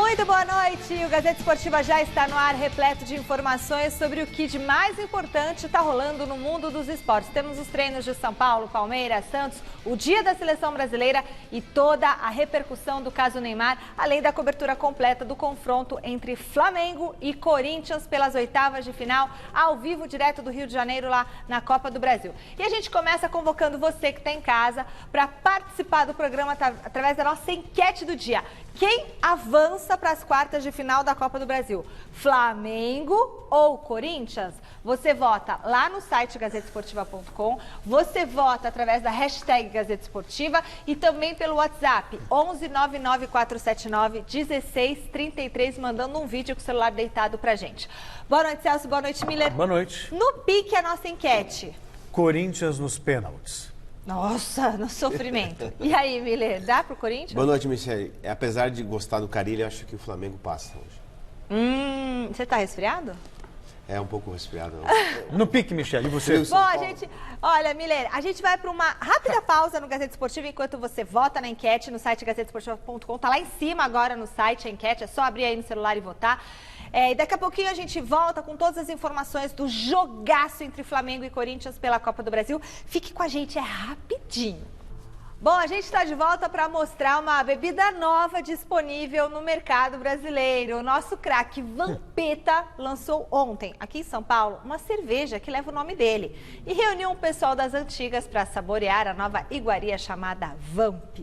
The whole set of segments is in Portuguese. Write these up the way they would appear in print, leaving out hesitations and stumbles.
Muito boa noite! O Gazeta Esportiva já está no ar, repleto de informações sobre o que de mais importante está rolando no mundo dos esportes. Temos os treinos de São Paulo, Palmeiras, Santos, o dia da seleção brasileira e toda a repercussão do caso Neymar, além da cobertura completa do confronto entre Flamengo e Corinthians pelas oitavas de final, ao vivo, direto do Rio de Janeiro, lá na Copa do Brasil. E a gente começa convocando você que está em casa para participar do programa através da nossa enquete do dia. Quem avança para as quartas de final da Copa do Brasil? Flamengo ou Corinthians? Você vota lá no site gazetesportiva.com, você vota através da hashtag Gazeta Esportiva e também pelo WhatsApp 11 99479 1633, mandando um vídeo com o celular deitado pra gente. Boa noite, Celso. Boa noite, Miller. Boa noite. No pique, a nossa enquete. Corinthians nos pênaltis. Nossa, no sofrimento. E aí, Miller, dá pro Corinthians? Boa noite, Michele. Apesar de gostar do Carille, eu acho que o Flamengo passa hoje. Você tá resfriado? É um pouco resfriado. No pique, Michele, e você? Bom, olha, Miller, a gente vai para uma rápida pausa no Gazeta Esportiva enquanto você vota na enquete no site gazetesportiva.com. Tá lá em cima agora no site a enquete, é só abrir aí no celular e votar. E daqui a pouquinho a gente volta com todas as informações do jogaço entre Flamengo e Corinthians pela Copa do Brasil. Fique com a gente, é rapidinho. Bom, a gente está de volta para mostrar uma bebida nova disponível no mercado brasileiro. O nosso craque Vampeta lançou ontem, aqui em São Paulo, uma cerveja que leva o nome dele. E reuniu um pessoal das antigas para saborear a nova iguaria chamada Vamp.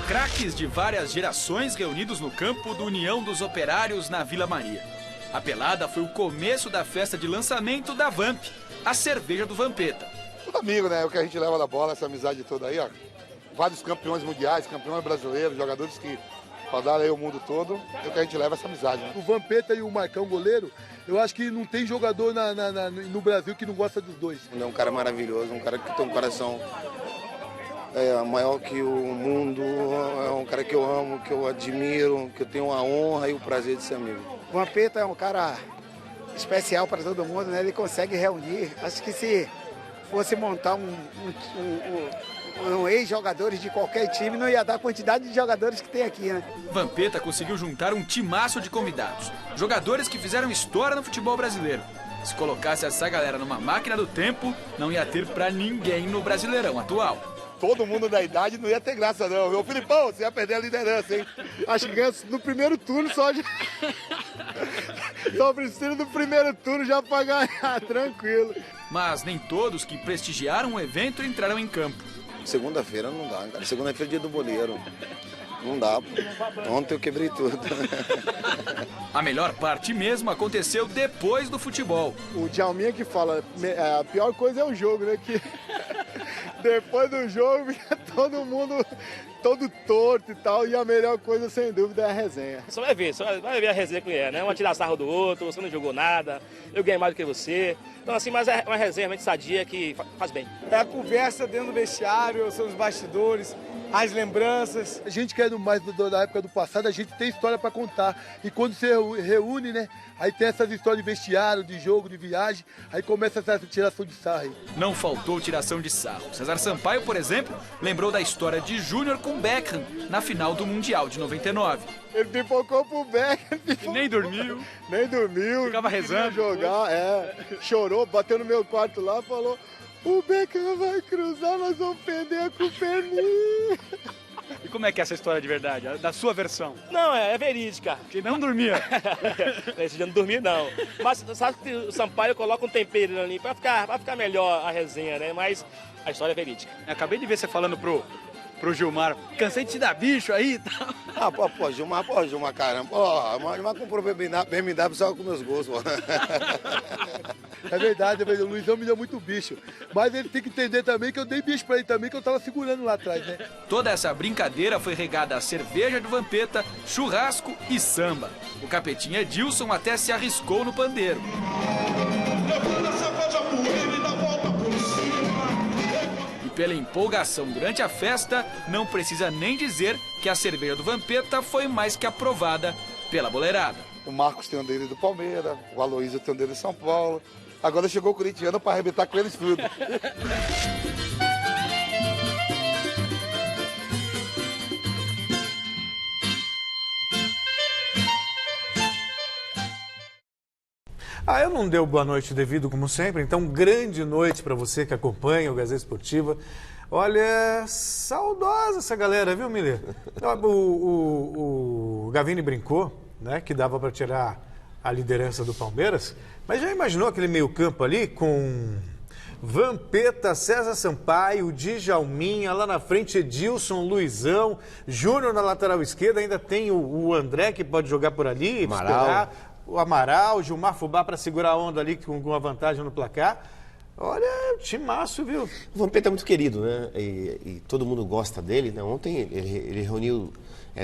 Craques de várias gerações reunidos no campo do União dos Operários na Vila Maria. A pelada foi o começo da festa de lançamento da Vamp, a cerveja do Vampeta. Tudo amigo, né? O que a gente leva da bola, essa amizade toda aí, ó. Vários campeões mundiais, campeões brasileiros, jogadores que rodaram aí o mundo todo. É o que a gente leva, essa amizade, né? O Vampeta e o Marcão, goleiro, eu acho que não tem jogador no Brasil que não gosta dos dois. É um cara maravilhoso, um cara que tem um coração maior que o mundo, é um cara que eu amo, que eu admiro, que eu tenho a honra e o prazer de ser amigo. O Vampeta é um cara especial para todo mundo, né? Ele consegue reunir. Acho que se fosse montar um ex-jogadores de qualquer time, não ia dar a quantidade de jogadores que tem aqui, né? Vampeta conseguiu juntar um timaço de convidados. Jogadores que fizeram história no futebol brasileiro. Se colocasse essa galera numa máquina do tempo, não ia ter pra ninguém no Brasileirão atual. Todo mundo da idade não ia ter graça, não. Meu Filipão, você ia perder a liderança, hein? Acho que ganha no primeiro turno só de... Só precisa do primeiro turno já pra ganhar, tranquilo. Mas nem todos que prestigiaram o evento entraram em campo. Segunda-feira não dá, cara. Segunda-feira é dia do boleiro. Não dá, pô. Ontem eu quebrei tudo. A melhor parte mesmo aconteceu depois do futebol. O Djalminha que fala, a pior coisa é o jogo, né? Que depois do jogo fica todo mundo todo torto e tal, e a melhor coisa, sem dúvida, é a resenha. Você vai ver a resenha que é, né? Um tirar sarro do outro, você não jogou nada, eu ganhei mais do que você. Então, assim, mas é uma resenha realmente sadia que faz bem. É a conversa dentro do vestiário, são os bastidores, as lembranças. A gente que é mais da época do passado, a gente tem história para contar. E quando você reúne, né? Aí tem essas histórias de vestiário, de jogo, de viagem. Aí começa essa tiração de sarro aí. Não faltou tiração de sarro. César Sampaio, por exemplo, lembrou da história de Júnior com Beckham na final do Mundial de 99. Ele pipocou pro Beckham. Nem dormiu. Nem dormiu. Ficava rezando. Jogar, chorou, bateu no meu quarto lá, falou: o Beckham vai cruzar, nós vamos perder com o perninho. E como é que é essa história de verdade, da sua versão? Não, é verídica. Que não dormia. Esse dia não dormi, não. Mas sabe que o Sampaio coloca um tempero ali pra ficar melhor a resenha, né? Mas a história é verídica. Acabei de ver você falando pro Gilmar, cansei de te dar bicho aí e tal. Gilmar, caramba. Gilmar comprou BMW só com meus gostos, É verdade, o Luizão me deu muito bicho. Mas ele tem que entender também que eu dei bicho pra ele também, que eu tava segurando lá atrás, né? Toda essa brincadeira foi regada a cerveja do Vampeta, churrasco e samba. O capetinha Edilson até se arriscou no pandeiro. E pela empolgação durante a festa, não precisa nem dizer que a cerveja do Vampeta foi mais que aprovada pela boleirada. O Marcos tem um dele do Palmeiras, o Aloysio tem um dele do São Paulo. Agora chegou o corintiano para arrebentar com eles tudo. Eu não dei boa noite devido, como sempre, então grande noite para você que acompanha o Gazeta Esportiva. Olha, saudosa essa galera, viu, Miller? O Gavini brincou, né, que dava para tirar a liderança do Palmeiras, mas já imaginou aquele meio-campo ali com Vampeta, César Sampaio, Djalminha, lá na frente Edilson, Luizão, Júnior na lateral esquerda, ainda tem o André que pode jogar por ali, esperar, o Amaral, Gilmar Fubá para segurar a onda ali com a vantagem no placar. Olha, timaço, viu? O Vampeta é muito querido, né? E todo mundo gosta dele, né? Ontem ele reuniu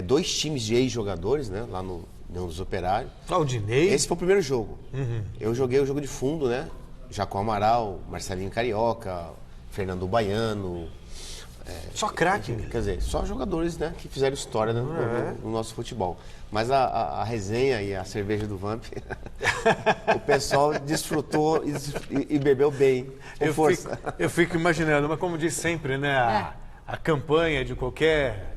2 times de ex-jogadores, né? Lá nos Operários. Claudinei. Esse foi o primeiro jogo. Uhum. Eu joguei o jogo de fundo, né? Já com o Amaral, Marcelinho Carioca, Fernando Baiano. Só craque, né? Quer dizer, só jogadores, né? Que fizeram história, né, no nosso futebol. Mas a resenha e a cerveja do Vamp, o pessoal desfrutou e bebeu bem, com força. Eu fico imaginando, mas como diz sempre, né? A campanha de qualquer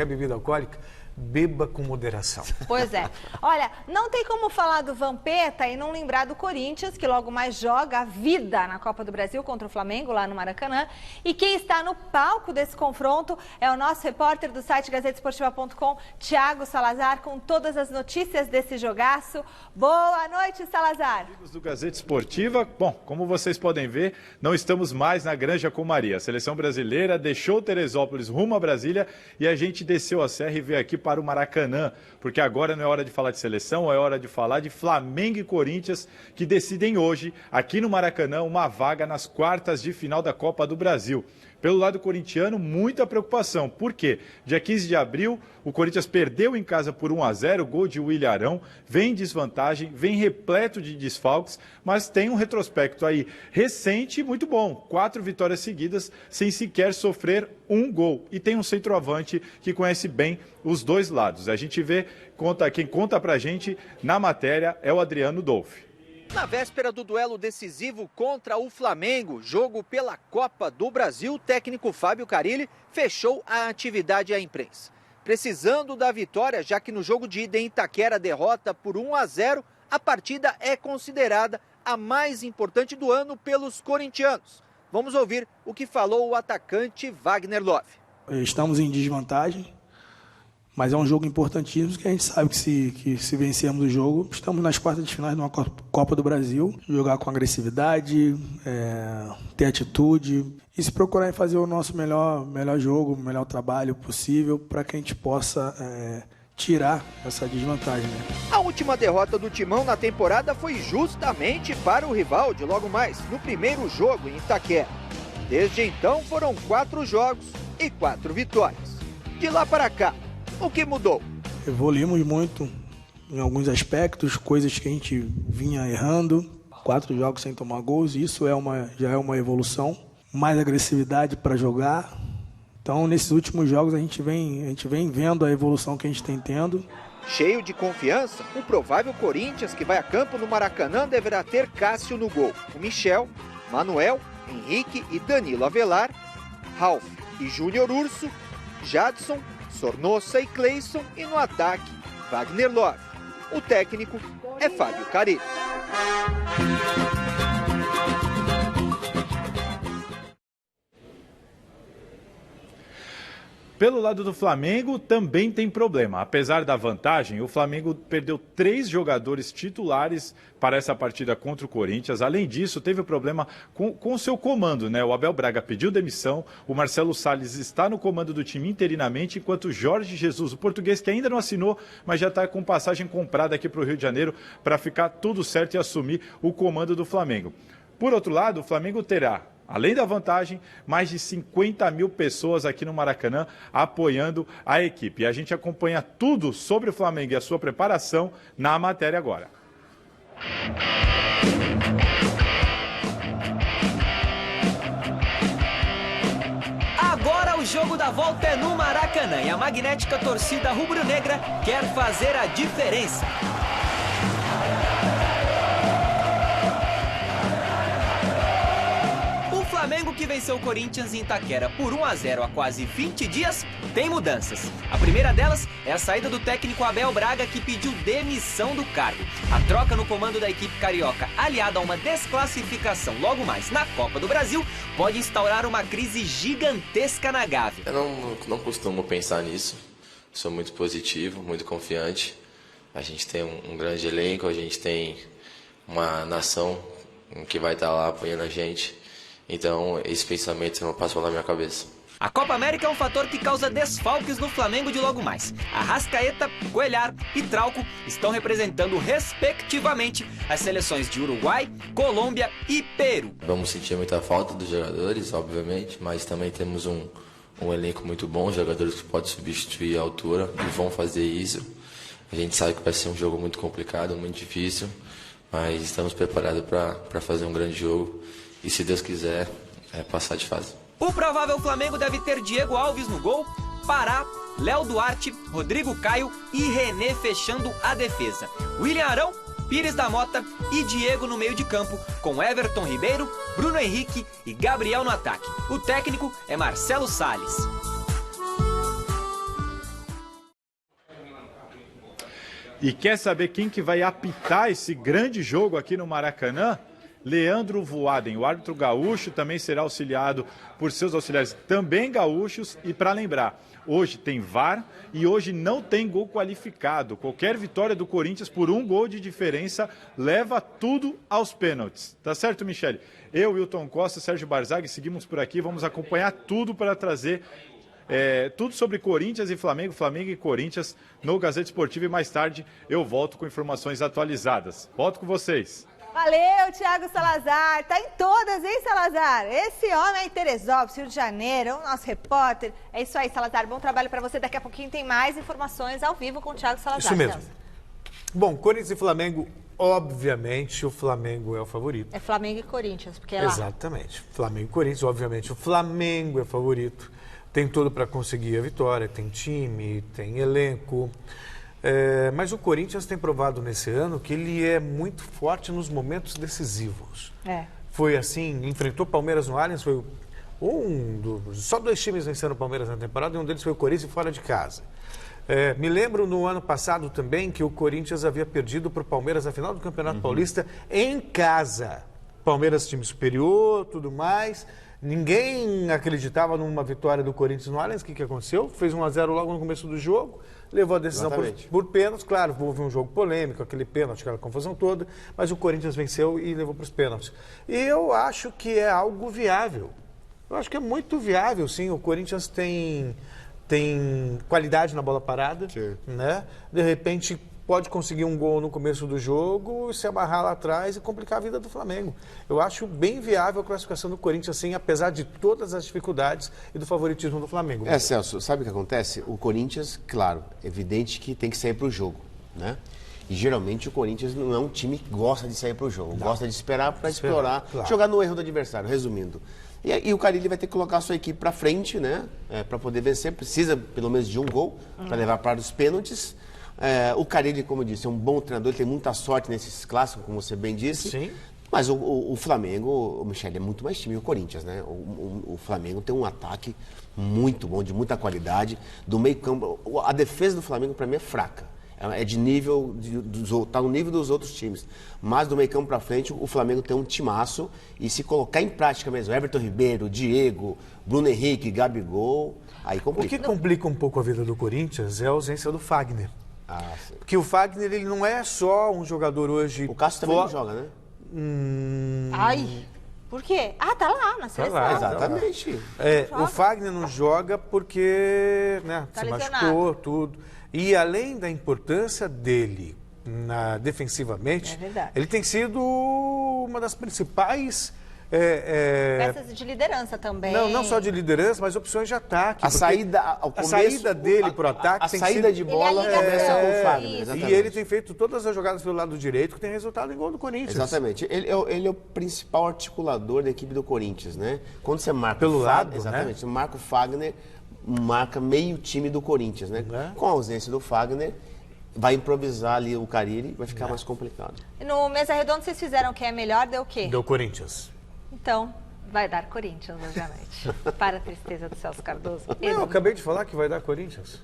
bebida alcoólica, beba com moderação. Pois é. Olha, não tem como falar do Vampeta e não lembrar do Corinthians, que logo mais joga a vida na Copa do Brasil contra o Flamengo, lá no Maracanã. E quem está no palco desse confronto é o nosso repórter do site gazetesportiva.com, Thiago Salazar, com todas as notícias desse jogaço. Boa noite, Salazar. Amigos do Gazeta Esportiva, bom, como vocês podem ver, não estamos mais na Granja Comaria. A seleção brasileira deixou Teresópolis rumo a Brasília e a gente desceu a serra e veio aqui para o Maracanã, porque agora não é hora de falar de seleção, é hora de falar de Flamengo e Corinthians, que decidem hoje, aqui no Maracanã, uma vaga nas quartas de final da Copa do Brasil. Pelo lado corintiano, muita preocupação. Por quê? Dia 15 de abril, o Corinthians perdeu em casa por 1-0, gol de William Arão, vem em desvantagem, vem repleto de desfalques, mas tem um retrospecto aí recente e muito bom. 4 vitórias seguidas, sem sequer sofrer um gol. E tem um centroavante que conhece bem os dois lados. A gente vê, quem conta pra gente na matéria é o Adriano Dolfi. Na véspera do duelo decisivo contra o Flamengo, jogo pela Copa do Brasil, o técnico Fábio Carille fechou a atividade à imprensa. Precisando da vitória, já que no jogo de ida em Itaquera, derrota por 1-0, a partida é considerada a mais importante do ano pelos corintianos. Vamos ouvir o que falou o atacante Wagner Love. Estamos em desvantagem, mas é um jogo importantíssimo que a gente sabe que se vencermos o jogo, estamos nas quartas de finais de uma Copa do Brasil. Jogar com agressividade, ter atitude e se procurar fazer o nosso melhor jogo, o melhor trabalho possível para que a gente possa tirar essa desvantagem. Né? A última derrota do Timão na temporada foi justamente para o rival de logo mais, no primeiro jogo em Itaquera. Desde então foram 4 jogos e 4 vitórias. De lá para cá, o que mudou? Evoluímos muito em alguns aspectos, coisas que a gente vinha errando. 4 jogos sem tomar gols, isso já é uma evolução. Mais agressividade para jogar. Então, nesses últimos jogos, a gente vem vendo a evolução que a gente tem tendo. Cheio de confiança, o provável Corinthians, que vai a campo no Maracanã, deverá ter Cássio no gol. O Michel, Manuel, Henrique e Danilo Avelar, Ralf e Júnior Urso, Jadson, Sornosa e Cleison e no ataque, Wagner Love. O técnico é Fábio Carille. Pelo lado do Flamengo, também tem problema. Apesar da vantagem, o Flamengo perdeu 3 jogadores titulares para essa partida contra o Corinthians. Além disso, teve problema com o seu comando, né? O Abel Braga pediu demissão, o Marcelo Salles está no comando do time interinamente, enquanto o Jorge Jesus, o português que ainda não assinou, mas já está com passagem comprada aqui para o Rio de Janeiro para ficar tudo certo e assumir o comando do Flamengo. Por outro lado, o Flamengo terá, além da vantagem, mais de 50 mil pessoas aqui no Maracanã apoiando a equipe. E a gente acompanha tudo sobre o Flamengo e a sua preparação na matéria agora. Agora o jogo da volta é no Maracanã e a magnética torcida rubro-negra quer fazer a diferença. Flamengo, que venceu o Corinthians em Itaquera por 1-0 há quase 20 dias, tem mudanças. A primeira delas é a saída do técnico Abel Braga, que pediu demissão do cargo. A troca no comando da equipe carioca, aliada a uma desclassificação logo mais na Copa do Brasil, pode instaurar uma crise gigantesca na Gávea. Eu não costumo pensar nisso. Sou muito positivo, muito confiante. A gente tem um grande elenco, a gente tem uma nação que vai estar lá apoiando a gente. Então, esse pensamento não passou na minha cabeça. A Copa América é um fator que causa desfalques no Flamengo de logo mais. Arrascaeta, Cuellar e Trauco estão representando, respectivamente, as seleções de Uruguai, Colômbia e Peru. Vamos sentir muita falta dos jogadores, obviamente, mas também temos um elenco muito bom, jogadores que podem substituir a altura e vão fazer isso. A gente sabe que vai ser um jogo muito complicado, muito difícil, mas estamos preparados para fazer um grande jogo e, se Deus quiser, passar de fase. O provável Flamengo deve ter Diego Alves no gol, Pará, Léo Duarte, Rodrigo Caio e René fechando a defesa. William Arão, Pires da Mota e Diego no meio de campo, com Everton Ribeiro, Bruno Henrique e Gabriel no ataque. O técnico é Marcelo Salles. E quer saber quem que vai apitar esse grande jogo aqui no Maracanã? Leandro Voaden, o árbitro gaúcho, também será auxiliado por seus auxiliares também gaúchos. E para lembrar, hoje tem VAR e hoje não tem gol qualificado. Qualquer vitória do Corinthians por 1 gol de diferença leva tudo aos pênaltis. Tá certo, Michele? Eu, Wilton Costa, Sérgio Barzaghi, seguimos por aqui, vamos acompanhar tudo para trazer tudo sobre Corinthians e Flamengo, Flamengo e Corinthians no Gazeta Esportiva, e mais tarde eu volto com informações atualizadas. Volto com vocês. Valeu, Thiago Salazar. Tá em todas, hein, Salazar? Esse homem é em Teresópolis, Rio de Janeiro, o nosso repórter. É isso aí, Salazar. Bom trabalho para você. Daqui a pouquinho tem mais informações ao vivo com o Thiago Salazar. Isso mesmo. Bom, Corinthians e Flamengo, obviamente, o Flamengo é o favorito. É Flamengo e Corinthians, porque é lá. Exatamente. Flamengo e Corinthians, obviamente, o Flamengo é favorito. Tem tudo para conseguir a vitória, tem time, tem elenco. Mas o Corinthians tem provado nesse ano que ele é muito forte nos momentos decisivos. Foi assim, enfrentou o Palmeiras no Allianz, foi só 2 times venceram o Palmeiras na temporada, e um deles foi o Corinthians fora de casa. Me lembro no ano passado também que o Corinthians havia perdido para o Palmeiras na final do Campeonato Paulista em casa. Palmeiras time superior, tudo mais. Ninguém acreditava numa vitória do Corinthians no Allianz. O que aconteceu? Fez 1-0 logo no começo do jogo, levou a decisão por pênaltis. Claro, houve um jogo polêmico, aquele pênalti, aquela confusão toda, mas o Corinthians venceu e levou para os pênaltis. E eu acho que é algo viável. Eu acho que é muito viável, sim. O Corinthians tem qualidade na bola parada, né? De repente pode conseguir um gol no começo do jogo, se amarrar lá atrás e complicar a vida do Flamengo. Eu acho bem viável a classificação do Corinthians, assim, apesar de todas as dificuldades e do favoritismo do Flamengo. Celso, sabe o que acontece? O Corinthians, claro, é evidente que tem que sair para o jogo, né? E geralmente o Corinthians não é um time que gosta de sair para o jogo, gosta de esperar para explorar, jogar no erro do adversário, resumindo. E o Carille vai ter que colocar a sua equipe para frente, né? Para poder vencer, precisa pelo menos de um gol para levar para os pênaltis. O Carille, como eu disse, é um bom treinador, ele tem muita sorte nesses clássicos, como você bem disse. Sim. Mas o Flamengo, o Michele, é muito mais time que o Corinthians, né? O Flamengo tem um ataque muito bom, de muita qualidade. Do meio campo, a defesa do Flamengo, para mim, é fraca. É de nível, está no nível dos outros times. Mas do meio campo para frente, o Flamengo tem um timaço. E se colocar em prática mesmo, Everton Ribeiro, Diego, Bruno Henrique, Gabigol, aí complica. O que complica um pouco a vida do Corinthians é a ausência do Fagner. Porque o Fagner, ele não é só um jogador hoje... O Cássio também não joga, né? Ai, por quê? Tá lá na seleção. Tá lá, exatamente. O Fagner não joga porque se machucou, tudo. E além da importância dele defensivamente, ele tem sido uma das principais... peças de liderança também. Não só de liderança, mas opções de ataque. A saída dele para o ataque. A saída de bola começa com o Fagner. Exatamente. E ele tem feito todas as jogadas pelo lado direito que tem resultado em gol do Corinthians. Exatamente. Ele é o principal articulador da equipe do Corinthians, né? Quando você marca pelo lado, exatamente. Você marca o Fagner, marca meio time do Corinthians, né? Com a ausência do Fagner, vai improvisar ali o Carille, vai ficar mais complicado. E no Mesa Redonda vocês fizeram o que é melhor, deu o quê? Deu Corinthians. Então, Vai dar Corinthians hoje à noite. Para a tristeza do Celso Cardoso. Não, eu acabei de falar que vai dar Corinthians.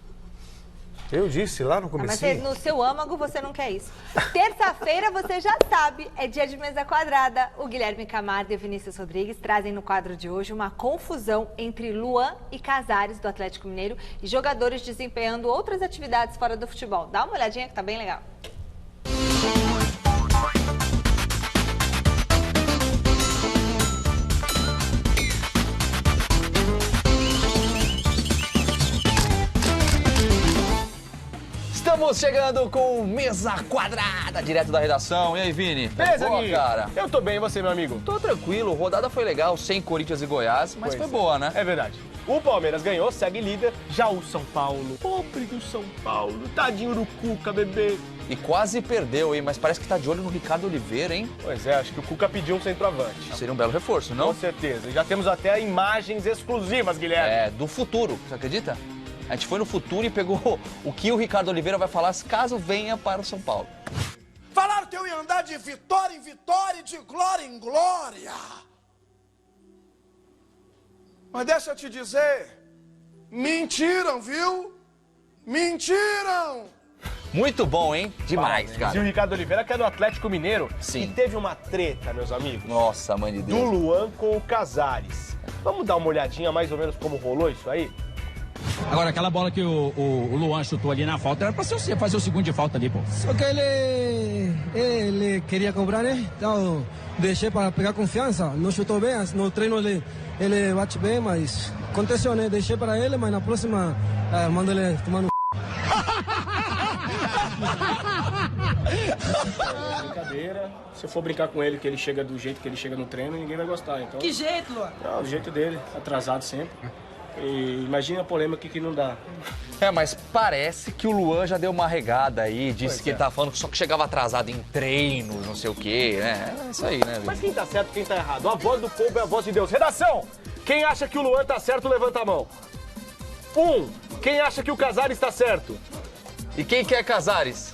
Eu disse lá no comecinho. Mas no seu âmago você não quer isso. Terça-feira, você já sabe, é dia de mesa quadrada. O Guilherme Camargo e o Vinícius Rodrigues trazem no quadro de hoje uma confusão entre Luan e Casares, do Atlético Mineiro, e jogadores desempenhando outras atividades fora do futebol. Dá uma olhadinha que tá bem legal. Estamos chegando com Mesa Quadrada, direto da redação. E aí, Vini? Beleza, boa, cara? Eu tô bem, e você, meu amigo? Tô tranquilo, rodada foi legal, sem Corinthians e Goiás, mas foi boa, né? É verdade. O Palmeiras ganhou, segue líder. Já o São Paulo, pobre do São Paulo, tadinho do Cuca, bebê. E quase perdeu, hein? Mas parece que tá de olho no Ricardo Oliveira, hein? Pois é, acho que o Cuca pediu um centroavante. Seria um belo reforço, não? Com certeza. E já temos até imagens exclusivas, Guilherme. É, do futuro, você acredita? A gente foi no futuro e pegou o que o Ricardo Oliveira vai falar caso venha para o São Paulo. Falaram que eu ia andar de vitória em vitória e de glória em glória. Mas deixa eu te dizer, mentiram, viu? Mentiram! Muito bom, hein? Demais, cara. E o Ricardo Oliveira, que é do Atlético Mineiro, Sim. E teve uma treta, meus amigos. Nossa, mãe de Deus. Do Luan com o Casares. Vamos dar uma olhadinha mais ou menos como rolou isso aí? Agora, aquela bola que o Luan chutou ali na falta, era pra você fazer o segundo de falta ali, pô. Só que ele queria cobrar, né? Então, deixei para pegar confiança. Não chutou bem, no treino ele bate bem, mas aconteceu, né? Deixei para ele, mas na próxima, mando ele tomar no... Brincadeira. Se eu for brincar com ele, que ele chega do jeito que ele chega no treino, ninguém vai gostar. Então... Que jeito, Luan? Não, do jeito dele, atrasado sempre. E imagina a polêmica que não dá. É, mas parece que o Luan já deu uma regada aí, disse que ele tava falando que só que chegava atrasado em treinos, não sei o quê, né? É isso aí, né? Mas quem tá certo, quem tá errado? A voz do povo é a voz de Deus. Redação! Quem acha que o Luan tá certo, levanta a mão. Quem acha que o Casares tá certo? E quem quer Casares?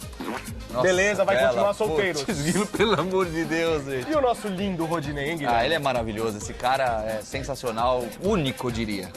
Nossa, beleza, vai continuar solteiro. Putz, pelo amor de Deus, gente. E o nosso lindo Rodinei, hein, Guilherme? Ah, ele é maravilhoso. Esse cara é sensacional, único, eu diria.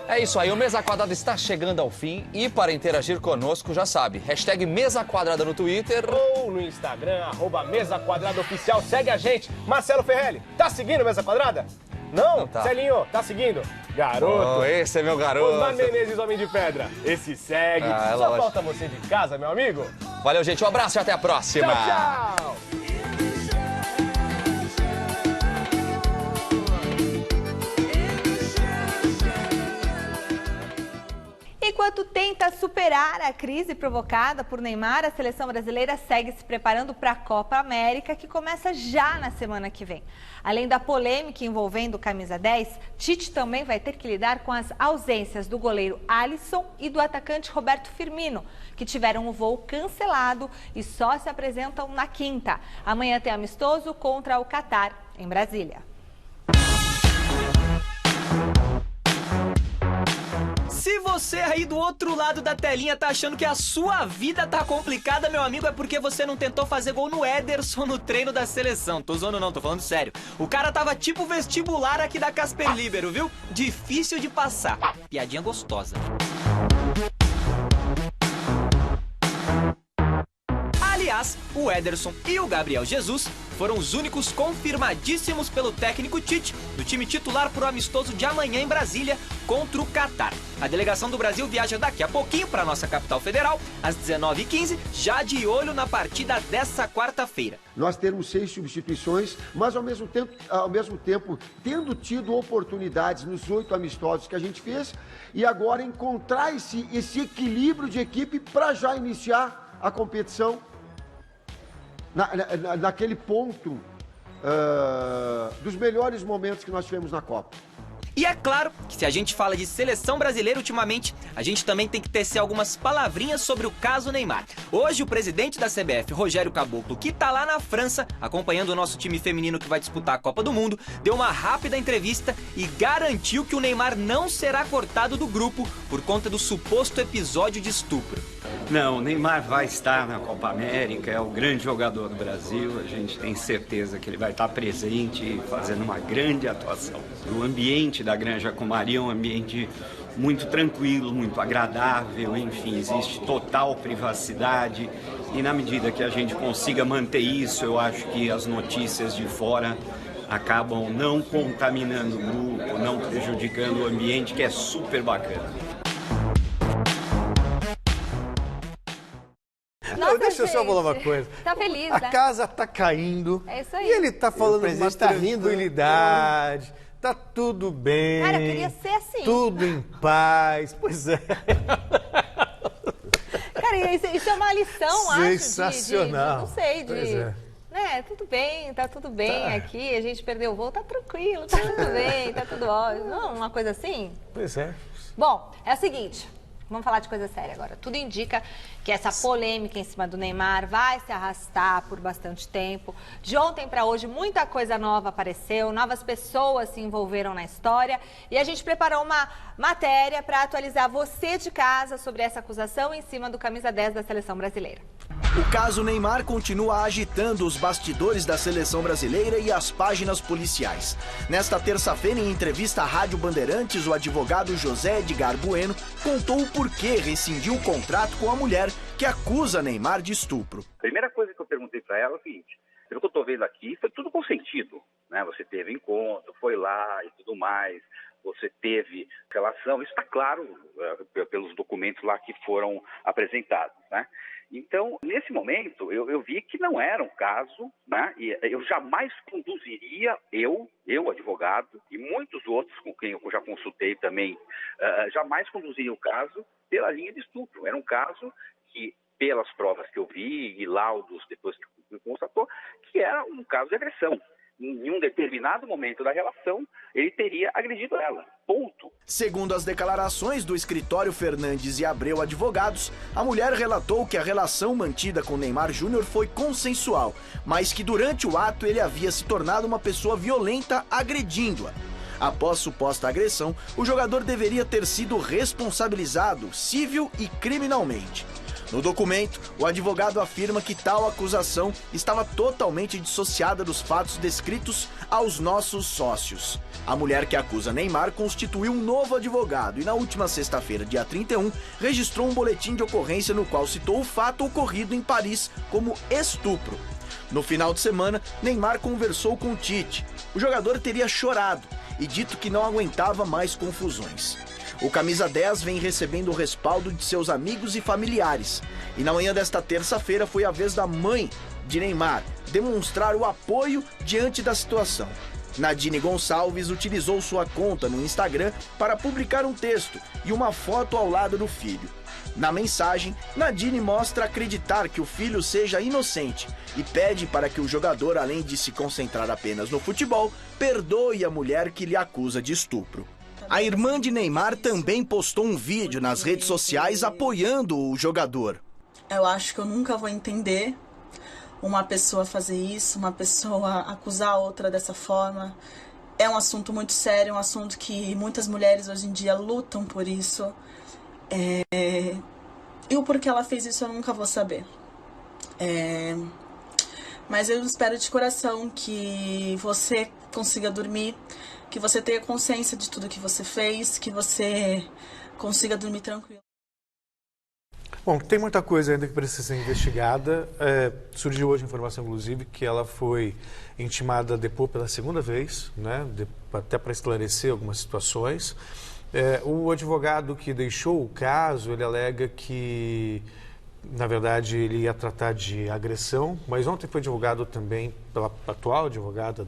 É isso aí, o Mesa Quadrada está chegando ao fim e para interagir conosco, já sabe, hashtag Mesa Quadrada no Twitter ou no Instagram, @Mesa Quadrada Oficial, segue a gente. Marcelo Ferrelli, tá seguindo Mesa Quadrada? Não tá. Celinho, tá seguindo? Garoto. Oh, esse é meu garoto. Osmar Menezes, Homem de Pedra, esse segue. Só falta você de casa, meu amigo. Valeu, gente, um abraço e até a próxima. Tchau, tchau. Enquanto tenta superar a crise provocada por Neymar, a seleção brasileira segue se preparando para a Copa América, que começa já na semana que vem. Além da polêmica envolvendo o camisa 10, Tite também vai ter que lidar com as ausências do goleiro Alisson e do atacante Roberto Firmino, que tiveram o voo cancelado e só se apresentam na quinta. Amanhã tem amistoso contra o Catar, em Brasília. Se você aí do outro lado da telinha tá achando que a sua vida tá complicada, meu amigo, é porque você não tentou fazer gol no Ederson no treino da seleção. Tô zoando não, tô falando sério. O cara tava tipo vestibular aqui da Casper Libero, viu? Difícil de passar. Piadinha gostosa. Aliás, o Ederson e o Gabriel Jesus foram os únicos confirmadíssimos pelo técnico Tite do time titular para o amistoso de amanhã em Brasília contra o Catar. A delegação do Brasil viaja daqui a pouquinho para nossa capital federal, às 19h15, já de olho na partida dessa quarta-feira. Nós termos 6 substituições, mas ao mesmo tempo tendo tido oportunidades nos 8 amistosos que a gente fez e agora encontrar esse equilíbrio de equipe para já iniciar a competição naquele ponto dos melhores momentos que nós tivemos na Copa. E é claro que se a gente fala de seleção brasileira ultimamente, a gente também tem que tecer algumas palavrinhas sobre o caso Neymar. Hoje o presidente da CBF, Rogério Caboclo, que tá lá na França, acompanhando o nosso time feminino que vai disputar a Copa do Mundo, deu uma rápida entrevista e garantiu que o Neymar não será cortado do grupo por conta do suposto episódio de estupro. Não, o Neymar vai estar na Copa América, é o grande jogador do Brasil, a gente tem certeza que ele vai estar presente e fazendo uma grande atuação. O ambiente da Granja Comari é um ambiente muito tranquilo, muito agradável, enfim, existe total privacidade e na medida que a gente consiga manter isso, eu acho que as notícias de fora acabam não contaminando o grupo, não prejudicando o ambiente, que é super bacana. Nossa, deixa eu só falar uma coisa. Tá feliz, A né? casa tá caindo. É isso aí. E ele tá falando de uma tranquilidade. Tá tudo bem. Cara, eu queria ser assim. Tudo em paz. Pois é. Cara, isso é uma lição, acho, sensacional. não sei, Pois é. Né, tudo bem, tá tudo bem Tá. aqui, a gente perdeu o voo, tá tranquilo, tá tudo bem, tá tudo ótimo. Não, uma coisa assim? Pois é. Bom, é o seguinte, vamos falar de coisa séria agora. Tudo indica que essa polêmica em cima do Neymar vai se arrastar por bastante tempo. De ontem para hoje, muita coisa nova apareceu, novas pessoas se envolveram na história e a gente preparou uma matéria para atualizar você de casa sobre essa acusação em cima do camisa 10 da seleção brasileira. O caso Neymar continua agitando os bastidores da seleção brasileira e as páginas policiais. Nesta terça-feira, em entrevista à Rádio Bandeirantes, o advogado José Edgar Bueno contou o porquê rescindiu o contrato com a mulher que acusa Neymar de estupro. A primeira coisa que eu perguntei para ela é o seguinte: pelo que eu estou vendo aqui, foi tudo consentido, né? Você teve encontro, foi lá e tudo mais, você teve relação, isso está claro pelos documentos lá que foram apresentados, né? Então, nesse momento, eu vi que não era um caso, né? E eu jamais conduziria, eu advogado, e muitos outros com quem eu já consultei também, jamais conduziria o caso pela linha de estupro. Era um caso que, pelas provas que eu vi e laudos depois que constatou, que era um caso de agressão. Em um determinado momento da relação, ele teria agredido ela. Ponto. Segundo as declarações do escritório Fernandes e Abreu Advogados, a mulher relatou que a relação mantida com Neymar Júnior foi consensual, mas que durante o ato ele havia se tornado uma pessoa violenta, agredindo-a. Após suposta agressão, o jogador deveria ter sido responsabilizado civil e criminalmente. No documento, o advogado afirma que tal acusação estava totalmente dissociada dos fatos descritos aos nossos sócios. A mulher que acusa Neymar constituiu um novo advogado e na última sexta-feira, dia 31, registrou um boletim de ocorrência no qual citou o fato ocorrido em Paris como estupro. No final de semana, Neymar conversou com Tite. O jogador teria chorado e dito que não aguentava mais confusões. O camisa 10 vem recebendo o respaldo de seus amigos e familiares. E na manhã desta terça-feira foi a vez da mãe de Neymar demonstrar o apoio diante da situação. Nadine Gonçalves utilizou sua conta no Instagram para publicar um texto e uma foto ao lado do filho. Na mensagem, Nadine mostra acreditar que o filho seja inocente e pede para que o jogador, além de se concentrar apenas no futebol, perdoe a mulher que lhe acusa de estupro. A irmã de Neymar também postou um vídeo nas redes sociais apoiando o jogador. Eu acho que eu nunca vou entender uma pessoa fazer isso, uma pessoa acusar a outra dessa forma. É um assunto muito sério, um assunto que muitas mulheres hoje em dia lutam por isso. E o porquê ela fez isso eu nunca vou saber. Mas eu espero de coração que você consiga dormir, que você tenha consciência de tudo que você fez, que você consiga dormir tranquilo. Bom, tem muita coisa ainda que precisa ser investigada. Surgiu hoje a informação, inclusive, que ela foi intimada a depor pela segunda vez, né, até para esclarecer algumas situações. O advogado que deixou o caso, ele alega que, na verdade, ele ia tratar de agressão, mas ontem foi divulgado também pela atual advogada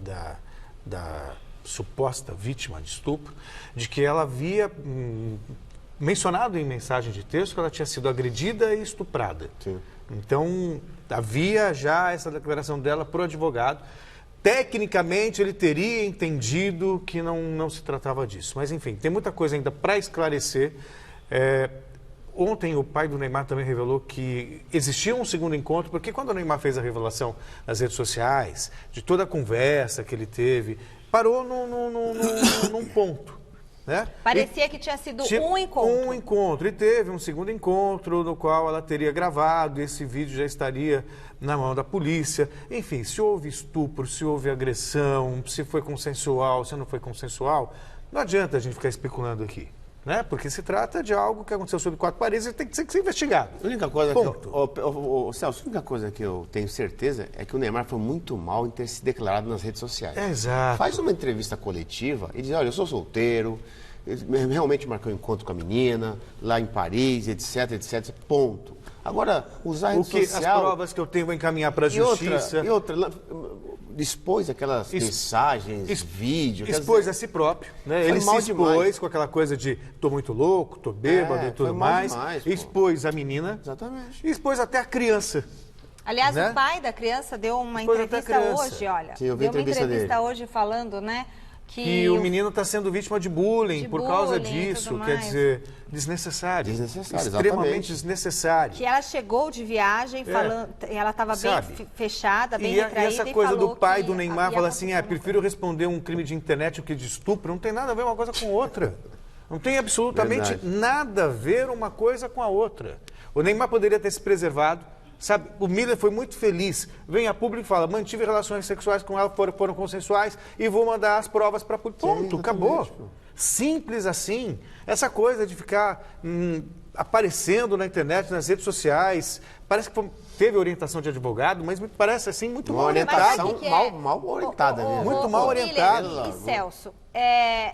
da suposta vítima de estupro, de que ela havia mencionado em mensagem de texto que ela tinha sido agredida e estuprada. Sim. Então, havia já essa declaração dela para o advogado. Tecnicamente, ele teria entendido que não se tratava disso. Mas, enfim, tem muita coisa ainda para esclarecer. Ontem, o pai do Neymar também revelou que existia um segundo encontro, porque quando o Neymar fez a revelação nas redes sociais, de toda a conversa que ele teve, parou num ponto. Né? Parecia que tinha sido um encontro. Um encontro. E teve um segundo encontro no qual ela teria gravado. Esse vídeo já estaria na mão da polícia. Enfim, se houve estupro, se houve agressão, se foi consensual, se não foi consensual, não adianta a gente ficar especulando aqui. Né? Porque se trata de algo que aconteceu sob 4 paredes e tem que ser investigado. A única coisa Celso, a única coisa que eu tenho certeza é que o Neymar foi muito mal em ter se declarado nas redes sociais. Exato. Faz uma entrevista coletiva e diz, olha, eu sou solteiro, eu realmente marquei um encontro com a menina, lá em Paris, etc, ponto. Agora, usar a rede social... As provas que eu tenho vou encaminhar para a justiça. E outra, expôs aquelas mensagens, vídeos... Expôs a si próprio, né? Ele se expôs com aquela coisa de tô muito louco, tô bêbado e tudo mais. Expôs a menina. Exatamente. E expôs até a criança. Aliás, né? O pai da criança deu uma entrevista hoje, olha. Sim, eu vi deu uma entrevista dele. hoje falando, né? Que o menino está sendo vítima de bullying por causa disso, quer dizer, desnecessário. Extremamente desnecessário. Que ela chegou de viagem falando, ela estava bem fechada, bem retraída. E essa coisa do pai do Neymar falar assim, prefiro responder um crime de internet do que de estupro, não tem nada a ver uma coisa com outra. Não tem absolutamente nada a ver uma coisa com a outra. O Neymar poderia ter se preservado. Sabe, o Miller foi muito feliz, vem a público e fala, mantive relações sexuais com ela, foram consensuais e vou mandar as provas para a polícia. Ponto, acabou. Simples assim. Essa coisa de ficar aparecendo na internet, nas redes sociais, parece que teve orientação de advogado, mas me parece assim muito mal orientada. Mal orientada mesmo. Muito mal orientada. E Celso,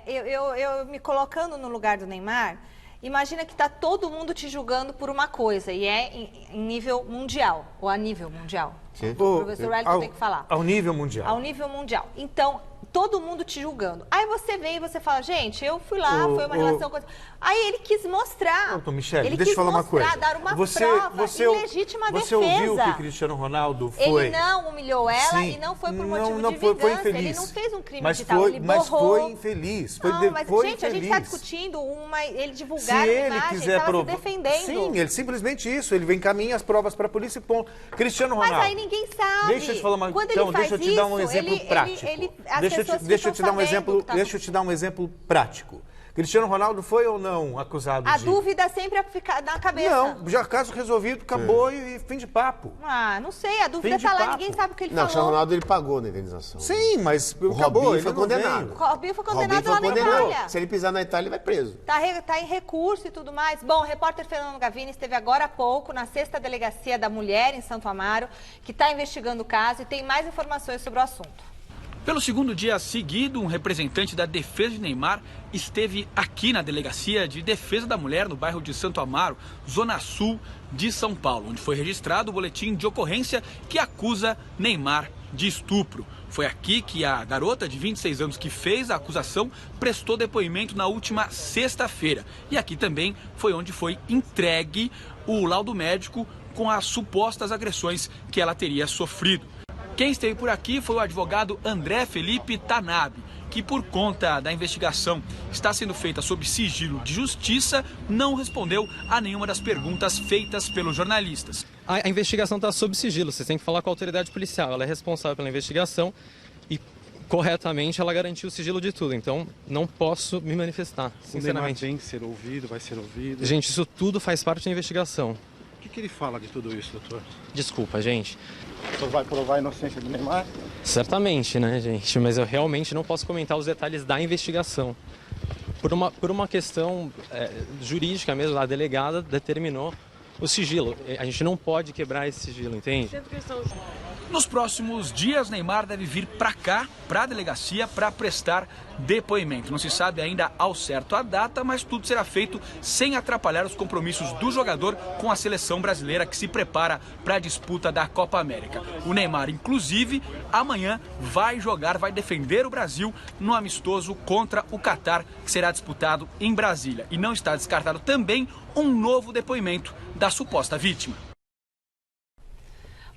eu me colocando no lugar do Neymar... Imagina que está todo mundo te julgando por uma coisa, e é em nível mundial, ou a nível mundial. Sim. O professor Wellington tem que falar. Ao nível mundial. Ao nível mundial. Então, todo mundo te julgando. Aí você vem e você fala, gente, eu fui lá, foi uma relação... Aí ele quis mostrar. Michele, deixa eu falar uma coisa. Dar uma prova em legítima defesa. Você ouviu que o Cristiano Ronaldo foi... Ele não humilhou ela e não foi por motivo de vingança. Foi infeliz. Ele não fez um crime digital, ele borrou. Mas foi infeliz. Gente, a gente está discutindo ele divulgar a imagem, ele estava se defendendo. Sim, ele simplesmente isso. Ele vem encaminha as provas para a polícia e ponto. Cristiano Ronaldo... Mas aí ninguém sabe. Deixa eu te falar uma coisa. Então, deixa eu te dar um exemplo prático. Deixa eu te dar um exemplo prático. Cristiano Ronaldo foi ou não acusado de... A dúvida sempre fica na cabeça. Não, já caso resolvido, acabou e fim de papo. Não sei, a dúvida está lá, ninguém sabe o que ele falou. Não, o Cristiano Ronaldo ele pagou na indenização. Sim, mas acabou, Robinho foi condenado. O Robinho foi condenado lá na Itália. Se ele pisar na Itália, ele vai preso. Tá em recurso e tudo mais. Bom, o repórter Fernando Gavini esteve agora há pouco na 6ª Delegacia da Mulher, em Santo Amaro, que está investigando o caso e tem mais informações sobre o assunto. Pelo segundo dia seguido, um representante da defesa de Neymar esteve aqui na Delegacia de Defesa da Mulher, no bairro de Santo Amaro, zona sul de São Paulo, onde foi registrado o boletim de ocorrência que acusa Neymar de estupro. Foi aqui que a garota de 26 anos que fez a acusação prestou depoimento na última sexta-feira. E aqui também foi onde foi entregue o laudo médico com as supostas agressões que ela teria sofrido. Quem esteve por aqui foi o advogado André Felipe Tanabe, que por conta da investigação está sendo feita sob sigilo de justiça, não respondeu a nenhuma das perguntas feitas pelos jornalistas. A investigação está sob sigilo, você tem que falar com a autoridade policial, ela é responsável pela investigação e corretamente ela garantiu o sigilo de tudo, então não posso me manifestar, sinceramente. O Neymar tem que ser ouvido, vai ser ouvido? Gente, isso tudo faz parte da investigação. O que ele fala de tudo isso, doutor? Desculpa, gente. O senhor vai provar a inocência do Neymar? Certamente, né, gente? Mas eu realmente não posso comentar os detalhes da investigação. Por uma questão jurídica mesmo, a delegada determinou o sigilo. A gente não pode quebrar esse sigilo, entende? Nos próximos dias, Neymar deve vir para cá, para a delegacia, para prestar depoimento. Não se sabe ainda ao certo a data, mas tudo será feito sem atrapalhar os compromissos do jogador com a seleção brasileira que se prepara para a disputa da Copa América. O Neymar, inclusive, amanhã vai jogar, vai defender o Brasil no amistoso contra o Catar, que será disputado em Brasília. E não está descartado também um novo depoimento da suposta vítima.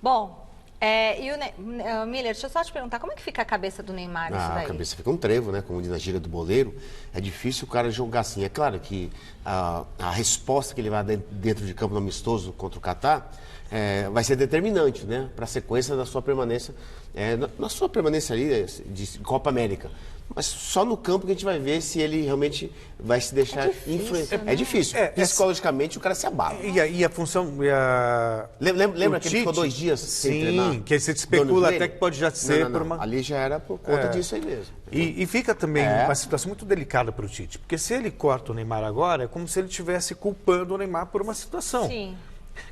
Bom, Miller, deixa eu só te perguntar, como é que fica a cabeça do Neymar nisso daí? A cabeça fica um trevo, né? Como diz na gíria do boleiro. É difícil o cara jogar assim. É claro que a resposta que ele vai dar dentro de campo no amistoso contra o Catar vai ser determinante, né? Para a sequência da sua permanência, na sua permanência ali de Copa América. Mas só no campo que a gente vai ver se ele realmente vai se deixar influenciar. Né? É difícil. Psicologicamente o cara se abala. E a função... Lembra que ele ficou 2 dias sem treinar? Sim, que você especula até que pode já ser por uma... Ali já era por conta disso aí mesmo. E fica também uma situação muito delicada para o Tite. Porque se ele corta o Neymar agora, é como se ele estivesse culpando o Neymar por uma situação. Sim.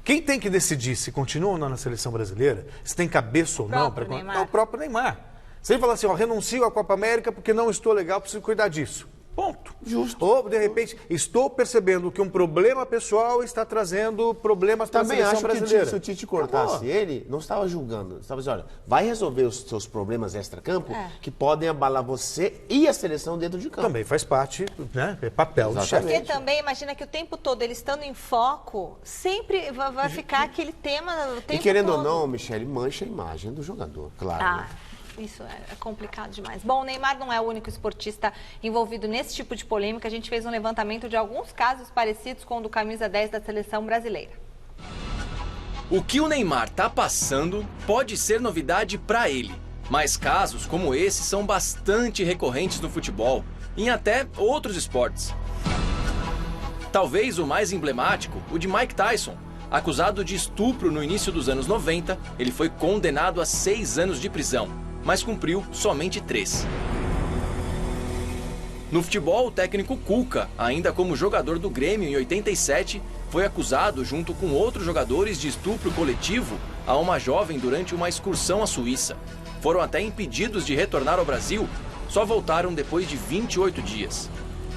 Quem tem que decidir se continua ou não na seleção brasileira, se tem cabeça ou não, é o próprio Neymar. Se ele falar assim, renuncio à Copa América porque não estou legal, preciso cuidar disso. Ponto. Justo. Ou, de repente, estou percebendo que um problema pessoal está trazendo problemas para a seleção brasileira. Também acho que se o Tite cortasse ele, não estava julgando. Estava dizendo, olha, vai resolver os seus problemas extra-campo que podem abalar você e a seleção dentro de campo. Também faz parte, né? É papel do chefe. Porque também, imagina que o tempo todo, ele estando em foco, sempre vai ficar aquele tema o tempo todo. E querendo ou não, Michele, mancha a imagem do jogador, claro. Né? Isso é complicado demais. Bom, o Neymar não é o único esportista envolvido nesse tipo de polêmica. A gente fez um levantamento de alguns casos parecidos com o do camisa 10 da seleção brasileira. O que o Neymar tá passando pode ser novidade para ele. Mas casos como esse são bastante recorrentes no futebol e em até outros esportes. Talvez o mais emblemático, o de Mike Tyson. Acusado de estupro no início dos anos 90, ele foi condenado a 6 anos de prisão, mas cumpriu somente 3. No futebol, o técnico Cuca, ainda como jogador do Grêmio em 87, foi acusado junto com outros jogadores de estupro coletivo a uma jovem durante uma excursão à Suíça. Foram até impedidos de retornar ao Brasil, só voltaram depois de 28 dias.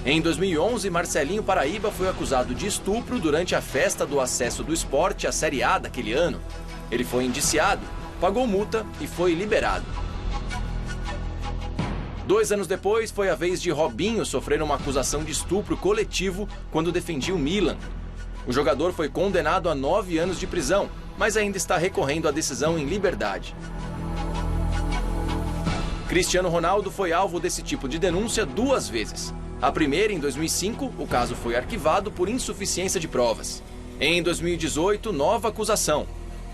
Em 2011, Marcelinho Paraíba foi acusado de estupro durante a festa do acesso do Sport à Série A daquele ano. Ele foi indiciado, pagou multa e foi liberado. 2 anos depois, foi a vez de Robinho sofrer uma acusação de estupro coletivo quando defendia o Milan. O jogador foi condenado a 9 anos de prisão, mas ainda está recorrendo à decisão em liberdade. Cristiano Ronaldo foi alvo desse tipo de denúncia 2 vezes. A primeira, em 2005, o caso foi arquivado por insuficiência de provas. Em 2018, nova acusação.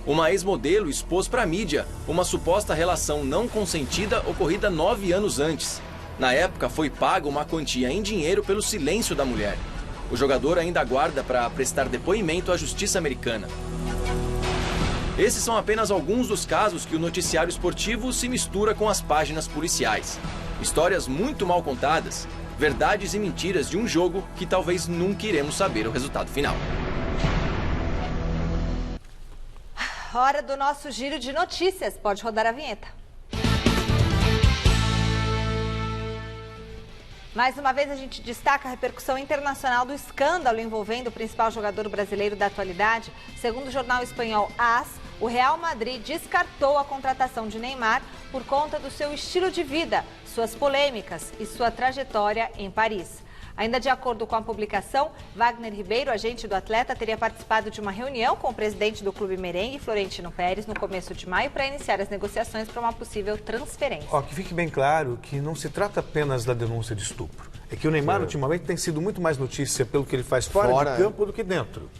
Uma ex-modelo expôs para a mídia uma suposta relação não consentida ocorrida 9 anos antes. Na época, foi paga uma quantia em dinheiro pelo silêncio da mulher. O jogador ainda aguarda para prestar depoimento à justiça americana. Esses são apenas alguns dos casos que o noticiário esportivo se mistura com as páginas policiais. Histórias muito mal contadas, verdades e mentiras de um jogo que talvez nunca iremos saber o resultado final. Hora do nosso giro de notícias. Pode rodar a vinheta. Mais uma vez a gente destaca a repercussão internacional do escândalo envolvendo o principal jogador brasileiro da atualidade. Segundo o jornal espanhol AS, o Real Madrid descartou a contratação de Neymar por conta do seu estilo de vida, suas polêmicas e sua trajetória em Paris. Ainda de acordo com a publicação, Wagner Ribeiro, agente do atleta, teria participado de uma reunião com o presidente do clube merengue, Florentino Pérez, no começo de maio, para iniciar as negociações para uma possível transferência. Que fique bem claro que não se trata apenas da denúncia de estupro. É que o Neymar, ultimamente, tem sido muito mais notícia pelo que ele faz fora de campo do que dentro.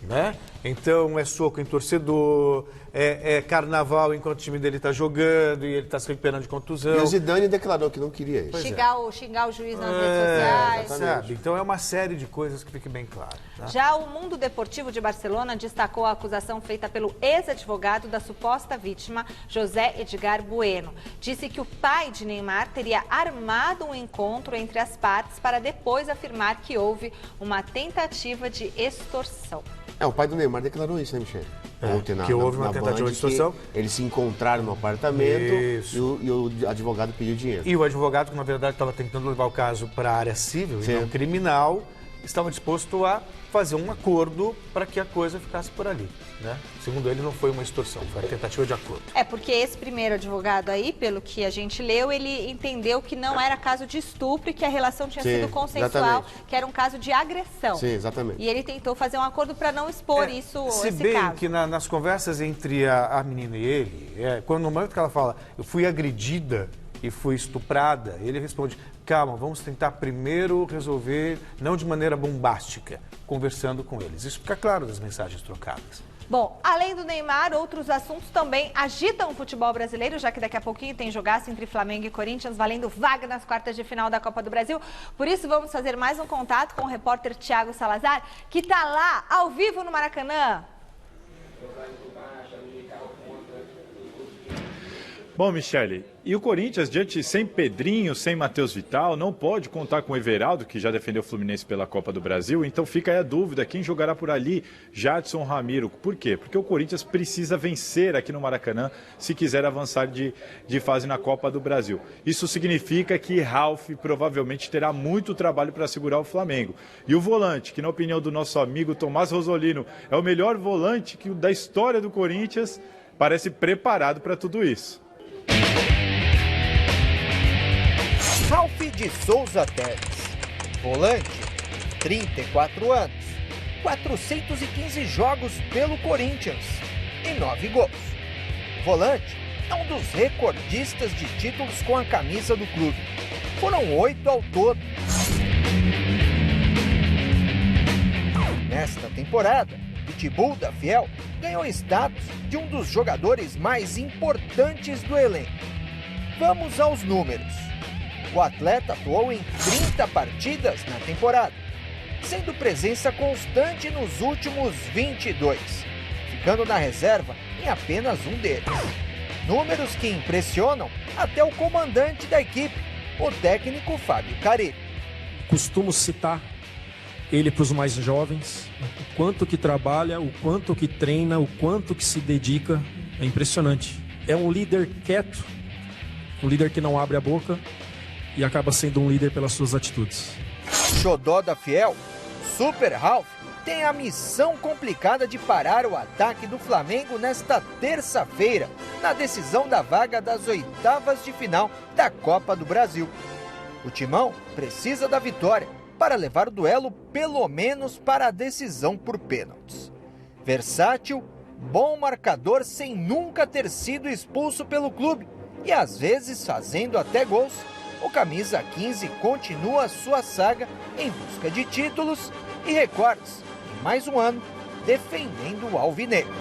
Né? Então é soco em torcedor, é carnaval enquanto o time dele está jogando e ele está se recuperando de contusão. E o Zidane declarou que não queria isso. Xingar o juiz nas redes sociais. Sabe? Então é uma série de coisas que fique bem claro. Tá? Já o Mundo Deportivo de Barcelona destacou a acusação feita pelo ex-advogado da suposta vítima, José Edgar Bueno. Disse que o pai de Neymar teria armado um encontro entre as partes para depois afirmar que houve uma tentativa de extorsão. O pai do Neymar declarou isso, né, Michele? Ontem que houve uma tentativa de extorsão. Eles se encontraram no apartamento e o advogado pediu dinheiro. E o advogado, que na verdade estava tentando levar o caso para a área civil e não criminal, estava disposto a fazer um acordo para que a coisa ficasse por ali, né? Segundo ele, não foi uma extorsão, foi uma tentativa de acordo. Porque esse primeiro advogado aí, pelo que a gente leu, ele entendeu que não era caso de estupro e que a relação tinha sido consensual, exatamente. Que era um caso de agressão. Sim, exatamente. E ele tentou fazer um acordo para não expor esse caso. Se bem que nas conversas entre a menina e ele, quando no momento que ela fala, eu fui agredida e fui estuprada, ele responde, calma, vamos tentar primeiro resolver, não de maneira bombástica, conversando com eles. Isso fica claro das mensagens trocadas. Bom, além do Neymar, outros assuntos também agitam o futebol brasileiro, já que daqui a pouquinho tem jogaço entre Flamengo e Corinthians, valendo vaga nas quartas de final da Copa do Brasil. Por isso, vamos fazer mais um contato com o repórter Thiago Salazar, que está lá, ao vivo no Maracanã. Bom, Michele, e o Corinthians, sem Pedrinho, sem Matheus Vital, não pode contar com o Everaldo, que já defendeu o Fluminense pela Copa do Brasil, então fica aí a dúvida, quem jogará por ali? Jadson, Ramiro. Por quê? Porque o Corinthians precisa vencer aqui no Maracanã se quiser avançar de fase na Copa do Brasil. Isso significa que Ralf provavelmente terá muito trabalho para segurar o Flamengo. E o volante, que na opinião do nosso amigo Tomás Rosolino, é o melhor volante da história do Corinthians, parece preparado para tudo isso. Ralf de Souza Teles, volante, 34 anos, 415 jogos pelo Corinthians e 9 gols. O volante é um dos recordistas de títulos com a camisa do clube. Foram 8 ao todo. Nesta temporada, Pitbull da Fiel ganhou status de um dos jogadores mais importantes do elenco. Vamos aos números. O atleta atuou em 30 partidas na temporada, sendo presença constante nos últimos 22, ficando na reserva em apenas um deles. Números que impressionam até o comandante da equipe, o técnico Fábio Carille. Costumo citar ele para os mais jovens, o quanto que trabalha, o quanto que treina, o quanto que se dedica, é impressionante. É um líder quieto, um líder que não abre a boca e acaba sendo um líder pelas suas atitudes. Xodó da Fiel, Super Ralf, tem a missão complicada de parar o ataque do Flamengo nesta terça-feira, na decisão da vaga das oitavas de final da Copa do Brasil. O Timão precisa da vitória para levar o duelo pelo menos para a decisão por pênaltis. Versátil, bom marcador sem nunca ter sido expulso pelo clube e às vezes fazendo até gols, o camisa 15 continua sua saga em busca de títulos e recordes em mais um ano defendendo o alvinegro.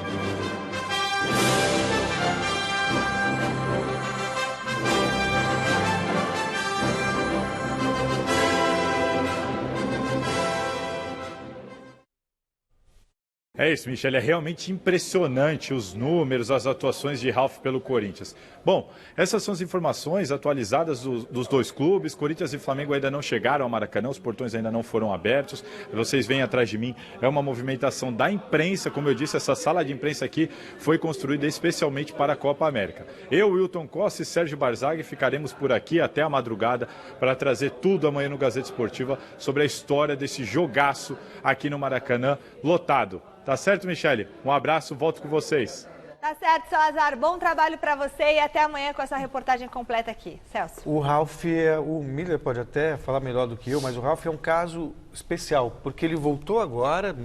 É isso, Michele, é realmente impressionante os números, as atuações de Ralf pelo Corinthians. Bom, essas são as informações atualizadas dos dois clubes. Corinthians e Flamengo ainda não chegaram ao Maracanã, os portões ainda não foram abertos. Vocês veem atrás de mim, é uma movimentação da imprensa. Como eu disse, essa sala de imprensa aqui foi construída especialmente para a Copa América. Eu, Wilton Costa e Sérgio Barzagli ficaremos por aqui até a madrugada para trazer tudo amanhã no Gazeta Esportiva sobre a história desse jogaço aqui no Maracanã lotado. Tá certo, Michele? Um abraço, volto com vocês. Tá certo, Salazar. Bom trabalho para você e até amanhã com essa reportagem completa aqui. Celso. O Ralf, o Miller pode até falar melhor do que eu, mas o Ralf é um caso especial, porque ele voltou agora,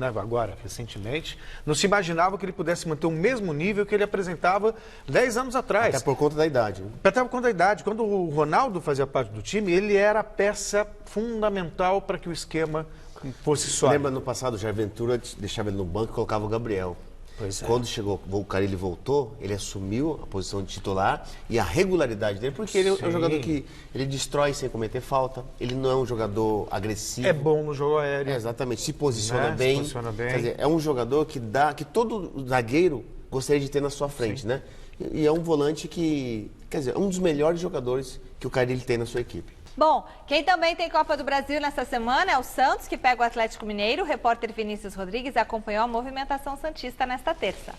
recentemente, não se imaginava que ele pudesse manter o mesmo nível que ele apresentava 10 anos atrás. Até por conta da idade. Até por conta da idade. Quando o Ronaldo fazia parte do time, ele era a peça fundamental para que o esquema fosse sólido. Lembra no passado, o Jair Ventura deixava ele no banco e colocava o Gabriel. Pois é. Quando chegou o Carille voltou, ele assumiu a posição de titular e a regularidade dele, porque ele é um jogador que ele destrói sem cometer falta, ele não é um jogador agressivo. É bom no jogo aéreo. Exatamente, se posiciona bem. Se posiciona bem. Quer dizer, é um jogador que todo zagueiro gostaria de ter na sua frente, Sim. né? E é um volante que, quer dizer, é um dos melhores jogadores que o Carille tem na sua equipe. Bom, quem também tem Copa do Brasil nesta semana é o Santos, que pega o Atlético Mineiro. O repórter Vinícius Rodrigues acompanhou a movimentação santista nesta terça.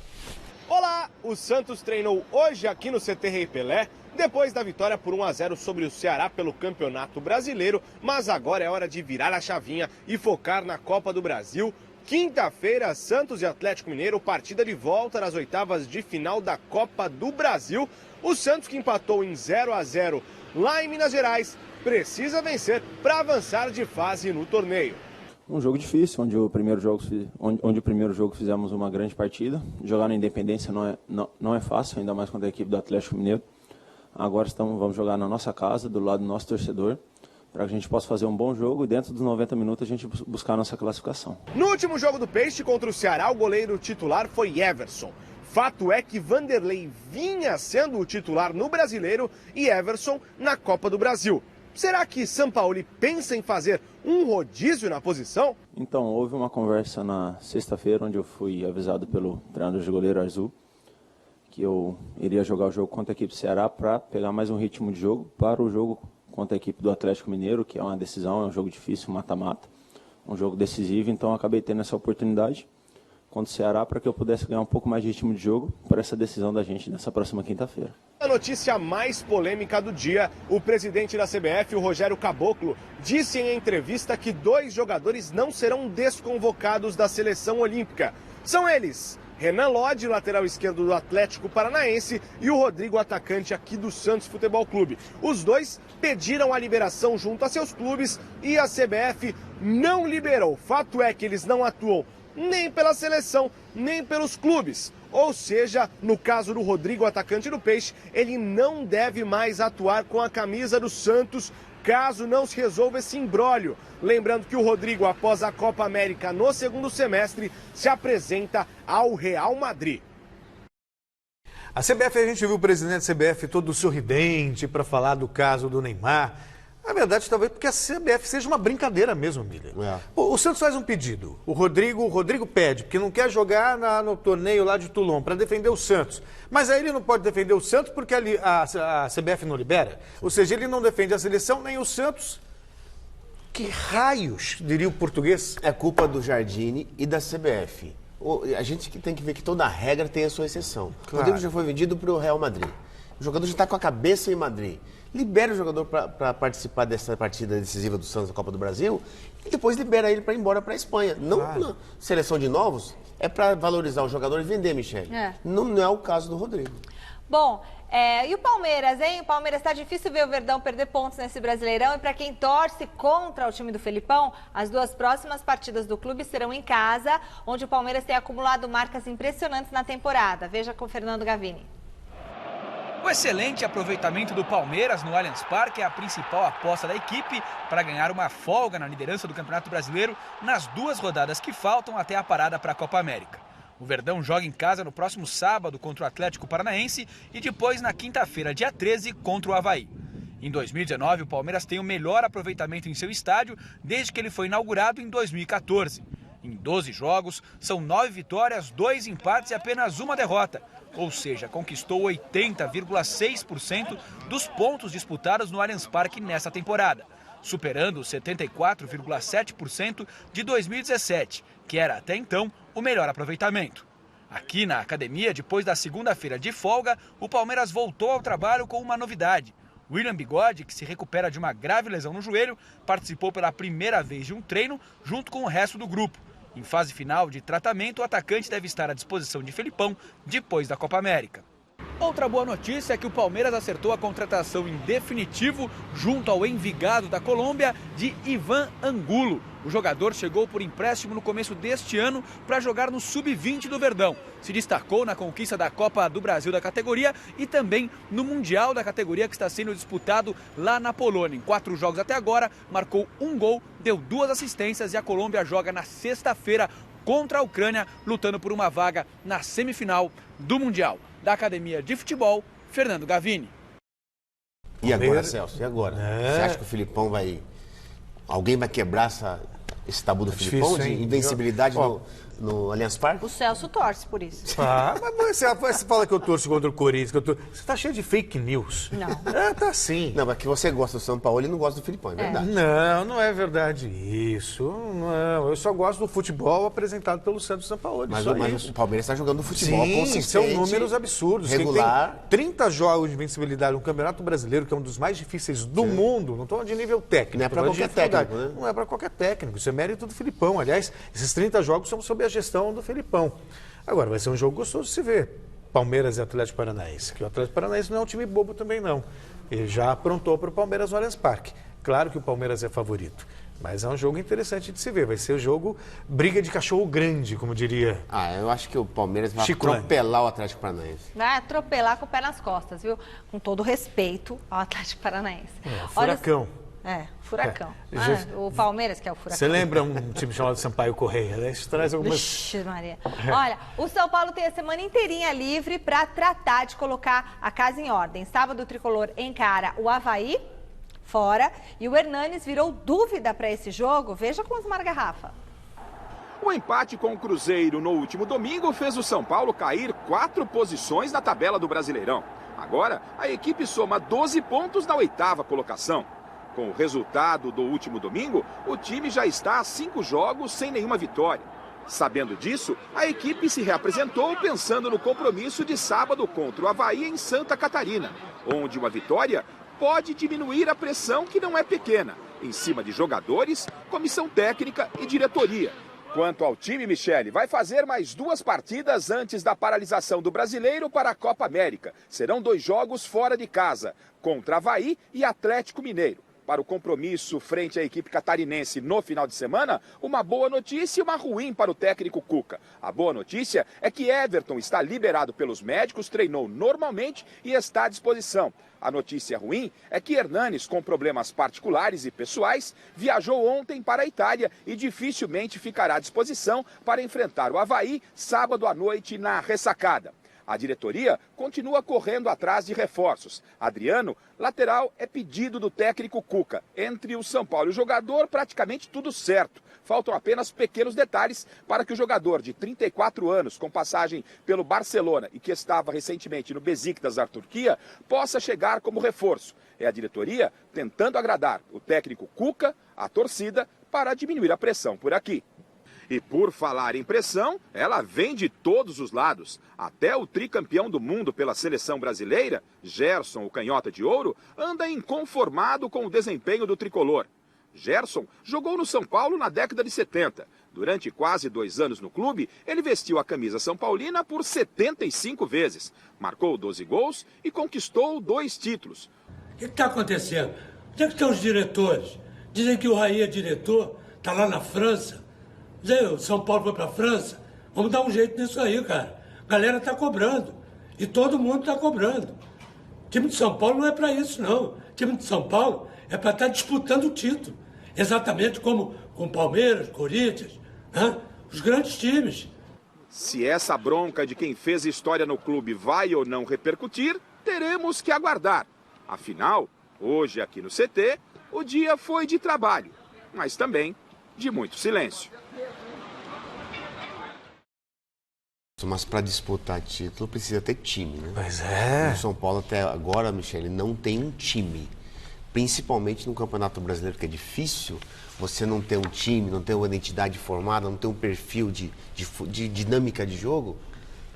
Olá! O Santos treinou hoje aqui no CT Rei Pelé, depois da vitória por 1-0 sobre o Ceará pelo Campeonato Brasileiro, mas agora é hora de virar a chavinha e focar na Copa do Brasil. Quinta-feira, Santos e Atlético Mineiro, partida de volta nas oitavas de final da Copa do Brasil. O Santos, que empatou em 0-0 lá em Minas Gerais, precisa vencer para avançar de fase no torneio. Um jogo difícil, onde o primeiro jogo fizemos uma grande partida. Jogar na Independência não é fácil, ainda mais contra a equipe do Atlético Mineiro. Agora vamos jogar na nossa casa, do lado do nosso torcedor, para que a gente possa fazer um bom jogo e dentro dos 90 minutos a gente buscar a nossa classificação. No último jogo do Peixe contra o Ceará, o goleiro titular foi Everson. Fato é que Vanderlei vinha sendo o titular no Brasileiro e Everson na Copa do Brasil. Será que Sampaoli pensa em fazer um rodízio na posição? Então, houve uma conversa na sexta-feira, onde eu fui avisado pelo treinador de goleiro Azul que eu iria jogar o jogo contra a equipe do Ceará para pegar mais um ritmo de jogo para o jogo contra a equipe do Atlético Mineiro, que é uma decisão, é um jogo difícil, mata-mata, um jogo decisivo. Então, eu acabei tendo essa oportunidade contra o Ceará para que eu pudesse ganhar um pouco mais de ritmo de jogo para essa decisão da gente nessa próxima quinta-feira. A notícia mais polêmica do dia, o presidente da CBF, o Rogério Caboclo, disse em entrevista que 2 jogadores não serão desconvocados da seleção olímpica. São eles, Renan Lodge, lateral esquerdo do Atlético Paranaense, e o Rodrigo, atacante aqui do Santos Futebol Clube. Os 2 pediram a liberação junto a seus clubes e a CBF não liberou. Fato é que eles não atuam nem pela seleção, nem pelos clubes. Ou seja, no caso do Rodrigo, atacante do Peixe, ele não deve mais atuar com a camisa do Santos, caso não se resolva esse imbróglio. Lembrando que o Rodrigo, após a Copa América no segundo semestre, se apresenta ao Real Madrid. A CBF, a gente viu o presidente da CBF todo sorridente para falar do caso do Neymar. Na verdade, talvez porque a CBF seja uma brincadeira mesmo, Miller. O Santos faz um pedido. O Rodrigo pede, porque não quer jogar no torneio lá de Toulon para defender o Santos. Mas aí ele não pode defender o Santos porque a CBF não libera. Ou seja, ele não defende a seleção nem o Santos. Que raios, diria o português? É culpa do Jardine e da CBF. A gente tem que ver que toda regra tem a sua exceção. Claro. O Rodrigo já foi vendido para o Real Madrid. O jogador já está com a cabeça em Madrid. Libera o jogador para participar dessa partida decisiva do Santos na Copa do Brasil e depois libera ele para ir embora para a Espanha. Não na seleção de novos, é para valorizar o jogador e vender, Michele. Não é o caso do Rodrigo. Bom, e o Palmeiras, hein? O Palmeiras está difícil ver o Verdão perder pontos nesse Brasileirão. E para quem torce contra o time do Felipão, as 2 próximas partidas do clube serão em casa, onde o Palmeiras tem acumulado marcas impressionantes na temporada. Veja com o Fernando Gavini. O excelente aproveitamento do Palmeiras no Allianz Parque é a principal aposta da equipe para ganhar uma folga na liderança do Campeonato Brasileiro nas 2 rodadas que faltam até a parada para a Copa América. O Verdão joga em casa no próximo sábado contra o Atlético Paranaense e depois na quinta-feira, dia 13, contra o Avaí. Em 2019, o Palmeiras tem o melhor aproveitamento em seu estádio desde que ele foi inaugurado em 2014. Em 12 jogos, são 9 vitórias, 2 empates e apenas 1 derrota. Ou seja, conquistou 80,6% dos pontos disputados no Allianz Parque nessa temporada, superando os 74,7% de 2017, que era até então o melhor aproveitamento. Aqui na academia, depois da segunda-feira de folga, o Palmeiras voltou ao trabalho com uma novidade. William Bigode, que se recupera de uma grave lesão no joelho, participou pela primeira vez de um treino junto com o resto do grupo. Em fase final de tratamento, o atacante deve estar à disposição de Felipão depois da Copa América. Outra boa notícia é que o Palmeiras acertou a contratação em definitivo junto ao Envigado da Colômbia de Ivan Angulo. O jogador chegou por empréstimo no começo deste ano para jogar no Sub-20 do Verdão. Se destacou na conquista da Copa do Brasil da categoria e também no Mundial da categoria que está sendo disputado lá na Polônia. Em 4 jogos até agora, marcou 1 gol, deu 2 assistências e a Colômbia joga na sexta-feira contra a Ucrânia, lutando por uma vaga na semifinal do Mundial. Da Academia de Futebol, Fernando Gavini. E agora, Celso? E agora? Você acha que o Filipão vai... Alguém vai quebrar esse tabu do Filipão de invencibilidade no Allianz Parque? O Celso torce por isso. Ah, mas você fala que eu torço contra o Corinthians. Você tá cheio de fake news. Não. Tá sim. Não, mas que você gosta do São Paulo e não gosta do Filipão, é verdade. Não é verdade isso. Não, eu só gosto do futebol apresentado pelo Santos São Paulo. Mas o Palmeiras está jogando futebol consistente. São números absurdos. Regular. Quem tem 30 jogos de invencibilidade no Campeonato Brasileiro, que é um dos mais difíceis do mundo, não estou de nível técnico. Não é para qualquer técnico, né? Não é para qualquer técnico. Isso é mérito do Filipão. Aliás, esses 30 jogos são sob a gestão do Filipão. Agora, vai ser um jogo gostoso de se ver. Palmeiras e Atlético Paranaense. Que o Atlético Paranaense não é um time bobo também, não. Ele já aprontou para o Palmeiras no Allianz Parque. Claro que o Palmeiras é favorito. Mas é um jogo interessante de se ver. Vai ser o jogo briga de cachorro grande, como diria. Eu acho que o Palmeiras vai atropelar o Atlético Paranaense. Vai atropelar com o pé nas costas, viu? Com todo respeito ao Atlético Paranaense. Furacão. Furacão. O Palmeiras que é o Furacão. Você lembra um time chamado Sampaio Correia, né? Isso traz algumas... Vixe, Maria. Olha, o São Paulo tem a semana inteirinha livre para tratar de colocar a casa em ordem. Sábado, o Tricolor encara o Avaí fora e o Hernanes virou dúvida para esse jogo. Veja com os Margarrafa. O empate com o Cruzeiro no último domingo fez o São Paulo cair 4 posições na tabela do Brasileirão. Agora, a equipe soma 12 pontos na 8ª colocação. Com o resultado do último domingo, o time já está a 5 jogos sem nenhuma vitória. Sabendo disso, a equipe se reapresentou pensando no compromisso de sábado contra o Avaí em Santa Catarina, onde uma vitória pode diminuir a pressão que não é pequena, em cima de jogadores, comissão técnica e diretoria. Quanto ao time, Michele, vai fazer mais 2 partidas antes da paralisação do Brasileiro para a Copa América. Serão 2 jogos fora de casa, contra Avaí e Atlético Mineiro. Para o compromisso frente à equipe catarinense no final de semana, uma boa notícia e uma ruim para o técnico Cuca. A boa notícia é que Everton está liberado pelos médicos, treinou normalmente e está à disposição. A notícia ruim é que Hernanes, com problemas particulares e pessoais, viajou ontem para a Itália e dificilmente ficará à disposição para enfrentar o Avaí sábado à noite na ressacada. A diretoria continua correndo atrás de reforços. Adriano, lateral, é pedido do técnico Cuca. Entre o São Paulo e o jogador, praticamente tudo certo. Faltam apenas pequenos detalhes para que o jogador de 34 anos, com passagem pelo Barcelona e que estava recentemente no Besiktas da Turquia, possa chegar como reforço. É a diretoria tentando agradar o técnico Cuca, a torcida, para diminuir a pressão por aqui. E por falar em pressão, ela vem de todos os lados. Até o tricampeão do mundo pela seleção brasileira, Gerson, o canhota de ouro, anda inconformado com o desempenho do tricolor. Gerson jogou no São Paulo na década de 70. Durante quase 2 anos no clube, ele vestiu a camisa são paulina por 75 vezes. Marcou 12 gols e conquistou 2 títulos. O que está acontecendo? Onde é que estão os diretores? Dizem que o Raí é diretor, está lá na França. O São Paulo foi para a França, vamos dar um jeito nisso aí, cara. A galera está cobrando, e todo mundo está cobrando. O time de São Paulo não é para isso, não. O time de São Paulo é para estar disputando o título. Exatamente como com Palmeiras, Corinthians, né? Os grandes times. Se essa bronca de quem fez história no clube vai ou não repercutir, teremos que aguardar. Afinal, hoje aqui no CT, o dia foi de trabalho, mas também de muito silêncio. Mas para disputar título precisa ter time, né? Pois é. O São Paulo até agora, Michele, não tem um time. Principalmente no Campeonato Brasileiro, que é difícil você não ter um time, não ter uma identidade formada, não ter um perfil de dinâmica de jogo.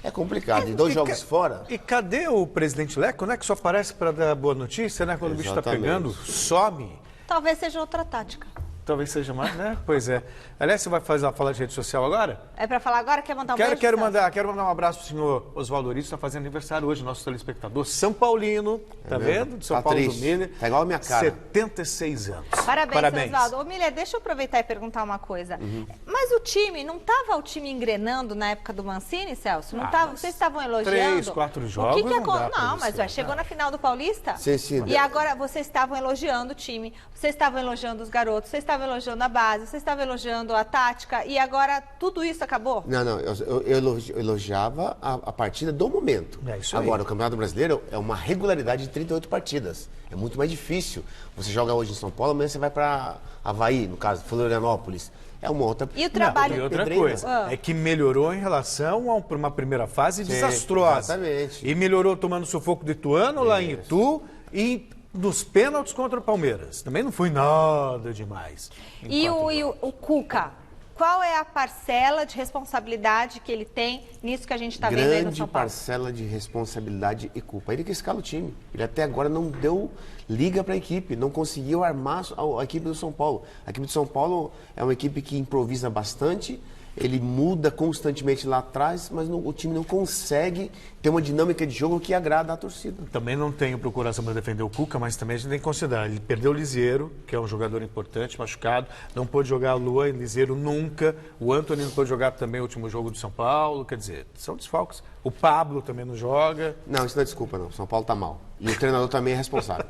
É complicado. E 2 jogos fora. E cadê o presidente Leco, né? Que só aparece para dar boa notícia, né? Quando o bicho está pegando, some. Talvez seja outra tática. Talvez seja mais, né? Pois é. Aliás, você vai falar de rede social agora? É para falar agora? Quer mandar um beijo? Quero mandar um abraço pro senhor Oswaldo Ouriço, está fazendo aniversário hoje, nosso telespectador São Paulino, tá vendo? De São Paulo do Miller. Tá igual a minha cara. 76 anos. Parabéns. Oswaldo. Ô, Miller, deixa eu aproveitar e perguntar uma coisa. Mas o time, não estava o time engrenando na época do Mancini, Celso? Não tava, vocês estavam elogiando? 3, 4 jogos, o que não, mas chegou na final do Paulista? Sim. E agora vocês estavam elogiando o time, vocês estavam elogiando os garotos, vocês estavam elogiando a base, vocês estavam elogiando a tática, e agora tudo isso acabou? Não, eu elogiava a partida do momento. É isso agora, aí. O Campeonato Brasileiro é uma regularidade de 38 partidas. É muito mais difícil. Você joga hoje em São Paulo, amanhã você vai para Avaí, no caso, Florianópolis. é uma outra... E o trabalho... E outra coisa, é que melhorou em relação a uma primeira fase desastrosa. Exatamente. E melhorou tomando sufoco do Ituano lá em Itu e nos pênaltis contra o Palmeiras. Também não foi nada demais. E o Cuca? Qual é a parcela de responsabilidade que ele tem nisso que a gente está vendo aí no São Paulo? Grande parcela de responsabilidade e culpa. Ele que escala o time. Ele até agora não deu liga para a equipe, não conseguiu armar a equipe do São Paulo. A equipe do São Paulo é uma equipe que improvisa bastante, ele muda constantemente lá atrás, mas o time não consegue ter uma dinâmica de jogo que agrada a torcida. Também não tenho procuração para defender o Cuca, mas também a gente tem que considerar. Ele perdeu o Liziero, que é um jogador importante, machucado. Não pôde jogar a Lua e Liziero nunca. O Antony não pôde jogar também o último jogo do São Paulo. Quer dizer, são desfalques. O Pablo também não joga. Não, isso não é desculpa, não. O São Paulo tá mal. E o treinador também é responsável.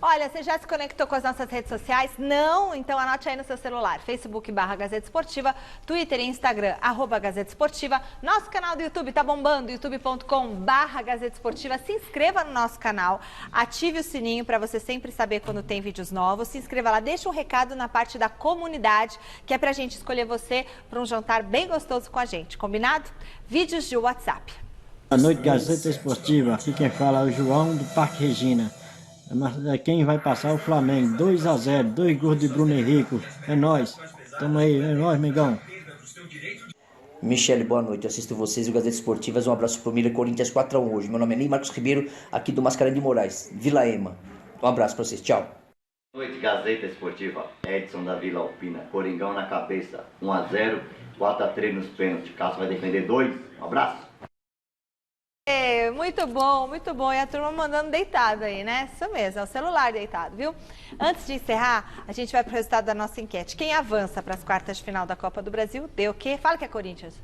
Olha, você já se conectou com as nossas redes sociais? Não? Então anote aí no seu celular. Facebook/Gazeta Esportiva, Twitter e Instagram, @Gazeta Esportiva. Nosso canal do YouTube tá bombando, youtube.com/Gazeta Esportiva. Se inscreva no nosso canal, ative o sininho para você sempre saber quando tem vídeos novos. Se inscreva lá, deixa um recado na parte da comunidade, que é pra gente escolher você para um jantar bem gostoso com a gente. Combinado? Vídeos de WhatsApp. Boa noite, Gazeta Esportiva. Aqui quem fala é o João do Parque Regina. Quem vai passar é o Flamengo. 2-0, 2 gols de Bruno Henrique. É nóis. Tamo aí, é nóis, Mengão. Michele, boa noite. Eu assisto vocês e o Gazeta Esportivas. Um abraço pro Miller, Corinthians 4-1 hoje. Meu nome é Ney Marcos Ribeiro, aqui do Mascarenhas de Moraes, Vila Ema. Um abraço pra vocês. Tchau. Boa noite, Gazeta Esportiva. Edson da Vila Alpina. Coringão na cabeça. 1-0, 4-3 nos pênaltis. Cássio vai defender 2. Um abraço. Muito bom, muito bom. E a turma mandando deitado aí, né? Isso mesmo, é o celular deitado, viu? Antes de encerrar, a gente vai para o resultado da nossa enquete. Quem avança para as quartas de final da Copa do Brasil? Deu o quê? Fala que é Corinthians.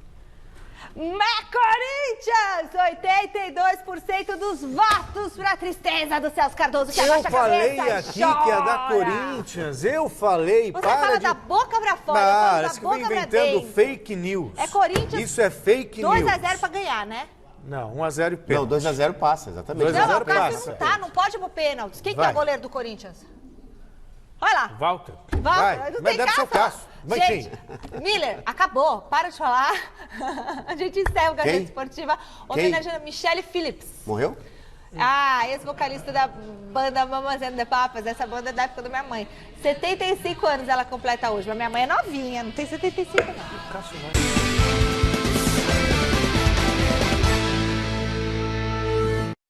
Corinthians! 82% dos votos para tristeza do Celso Cardoso, que abaixa a cabeça. Eu falei aqui que ia dar Corinthians. Eu falei, Você fala da boca pra fora, eu falo da boca pra dentro. Inventando fake news. É Corinthians. Isso é fake news. 2-0 para ganhar, né? Não, 1-0 e pênalti. Não, 2-0 passa, exatamente. 2-0 o Cássio não tá, não pode ir pro pênalti. Quem que é o goleiro do Corinthians? Olha lá. Walter. Vai, não mas tem deve ser o Cássio. Gente, Miller, acabou. Para de falar. A gente encerra o Gazeta Esportiva homenageando Michele Phillips. Morreu? Ex-vocalista da banda Mamas and the Papas. Essa banda é da época da minha mãe. 75 anos ela completa hoje, mas minha mãe é novinha, não tem 75 não.